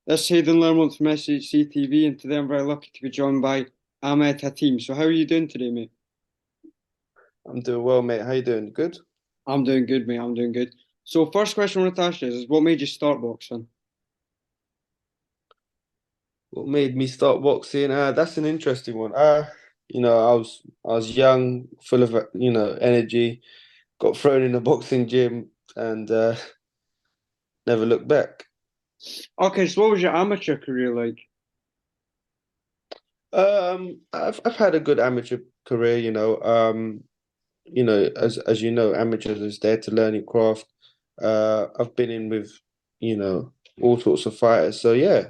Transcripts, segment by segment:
This is Hayden Lermont from SHC TV, and today I'm very lucky to be joined by Ahmed Hatim. So, how are you doing today, mate? I'm doing well, mate. How you doing? Good? I'm doing good, mate. I'm doing good. So, first question I want to ask you is what made you start boxing? What made me start boxing? That's an interesting one. I was young, full of energy, got thrown in the boxing gym and never looked back. Okay, so what was your amateur career like? I've had a good amateur career, as you know, amateurs is there to learn your craft. I've been in with, you know, all sorts of fighters. So yeah,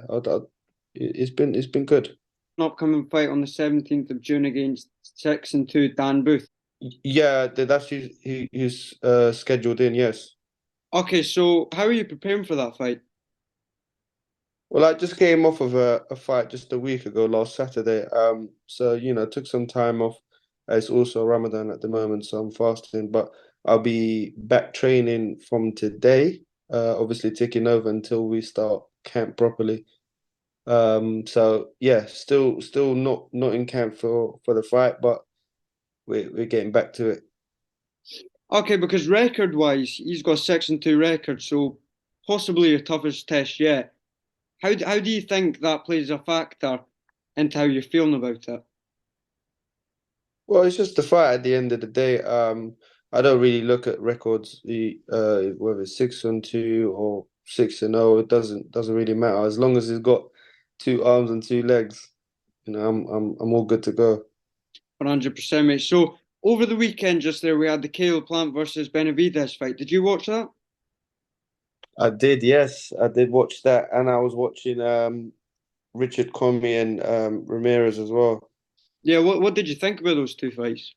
it's been good. An upcoming fight on the 17th of June against 6-2 Dan Booth. Yeah, that's he's scheduled in, yes. Okay, so how are you preparing for that fight? Well, I just came off of a fight just a week ago, last Saturday. So took some time off. It's also Ramadan at the moment, so I'm fasting, but I'll be back training from today. Obviously taking over until we start camp properly. So yeah, still not in camp for the fight, but we're getting back to it. Okay, because record-wise, he's got 6-2 record, so possibly your toughest test yet. How do you think that plays a factor into how you're feeling about it? Well, it's just the fight at the end of the day. I don't really look at records, whether it's 6-2 or 6-0. It doesn't really matter as long as he's got two arms and two legs. I'm all good to go. 100%, mate. So over the weekend, just there, we had the Caleb Plant versus Benavidez fight. Did you watch that? I did, yes, I did watch that, and I was watching Richard Comey and Ramirez as well. Yeah. What did you think about those two fights?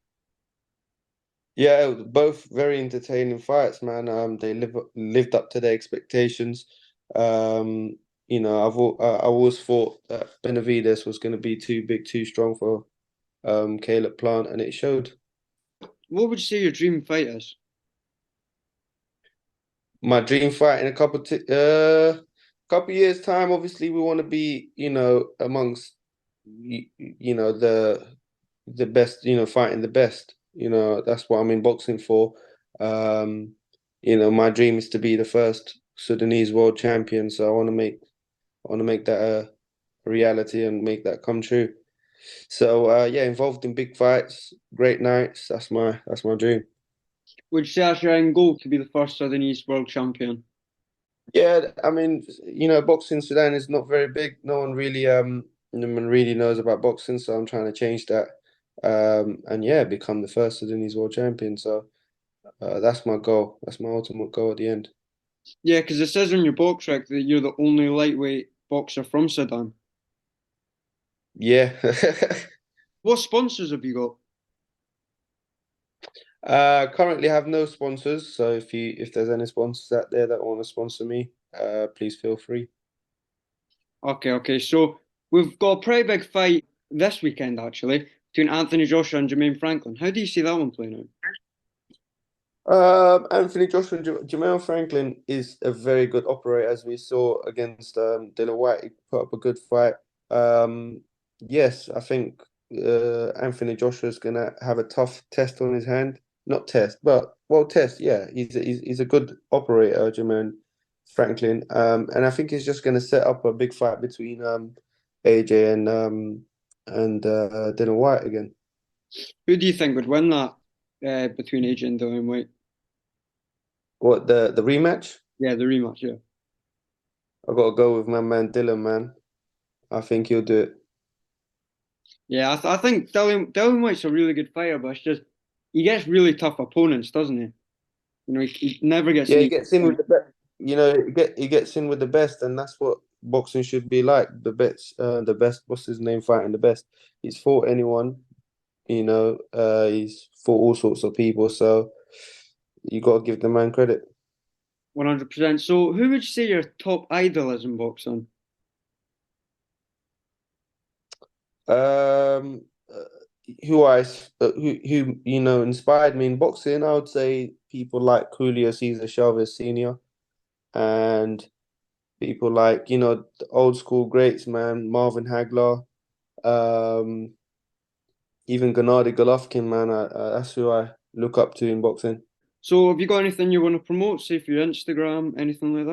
Yeah, both very entertaining fights, man. They lived up to their expectations. Um, I always thought that Benavides was going to be too big, too strong for Caleb Plant, and it showed. What would you say your dream fight is? My dream fight in a couple years time. Obviously, we want to be, amongst the best, fighting the best. That's what I'm in boxing for. Um, my dream is to be the first Sudanese world champion. So I want to make that a reality and make that come true. So yeah, involved in big fights, great nights. That's my dream. Would you say that's your end goal to be the first Sudanese world champion? Yeah, I mean, boxing in Sudan is not very big. No one really knows about boxing, so I'm trying to change that. And yeah, become the first Sudanese world champion. So that's my goal. That's my ultimate goal at the end. Yeah, because it says on your box rec that you're the only lightweight boxer from Sudan. Yeah. What sponsors have you got? Currently have no sponsors, so if there's any sponsors out there that want to sponsor me, please feel free. Okay. So we've got a pretty big fight this weekend, actually, between Anthony Joshua and Jermaine Franklin. How do you see that one playing out? Anthony Joshua and Jamal Franklin is a very good operator, as we saw against Dillian White. He put up a good fight. Yes, I think Anthony Joshua is gonna have a tough test on his hand. Not test, but well, test. Yeah, he's a good operator, Jamal Franklin. And I think he's just gonna set up a big fight between AJ and Dillian White again. Who do you think would win that between AJ and Dillian White? What the rematch? Yeah, the rematch. Yeah. I gotta go with my man Dylan, man. I think he'll do it. Yeah, I think Dillian White's a really good fighter, but it's just he gets really tough opponents, doesn't he? He never gets Yeah, an he easy gets in with opponent. the best. He gets in with the best, and that's what boxing should be like. The best. What's his name? Fighting the best. He's fought anyone. He's fought all sorts of people. So you got to give the man credit. 100%. So, who would you say your top idol is in boxing? Um, uh, who inspired me in boxing? I would say people like Julio Cesar Chavez Senior and People like, the old school greats, man, Marvin Hagler, um, even Gennady Golovkin, man. That's who I look up to in boxing. So have you got anything you want to promote, say for your Instagram, anything like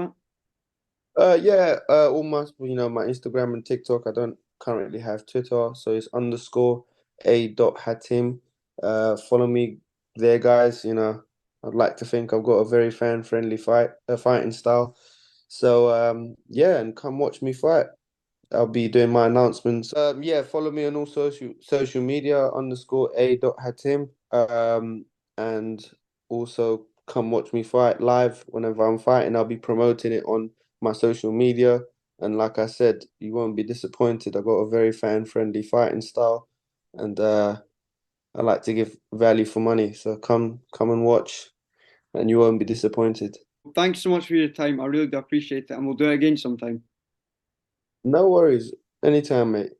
that? Yeah, all my Instagram and TikTok. I don't currently have Twitter, so it's underscore a dot Hatim. Follow me there, guys. I'd like to think I've got a very fan-friendly fighting style. So yeah, and come watch me fight. I'll be doing my announcements. Yeah, follow me on all social media underscore a dot Hatim. And also come watch me fight live whenever I'm fighting. I'll be promoting it on my social media. And like I said, you won't be disappointed. I got a very fan-friendly fighting style, and I like to give value for money. So come and watch, and you won't be disappointed. Thanks so much for your time. I really do appreciate it, and we'll do it again sometime. No worries. Anytime, mate.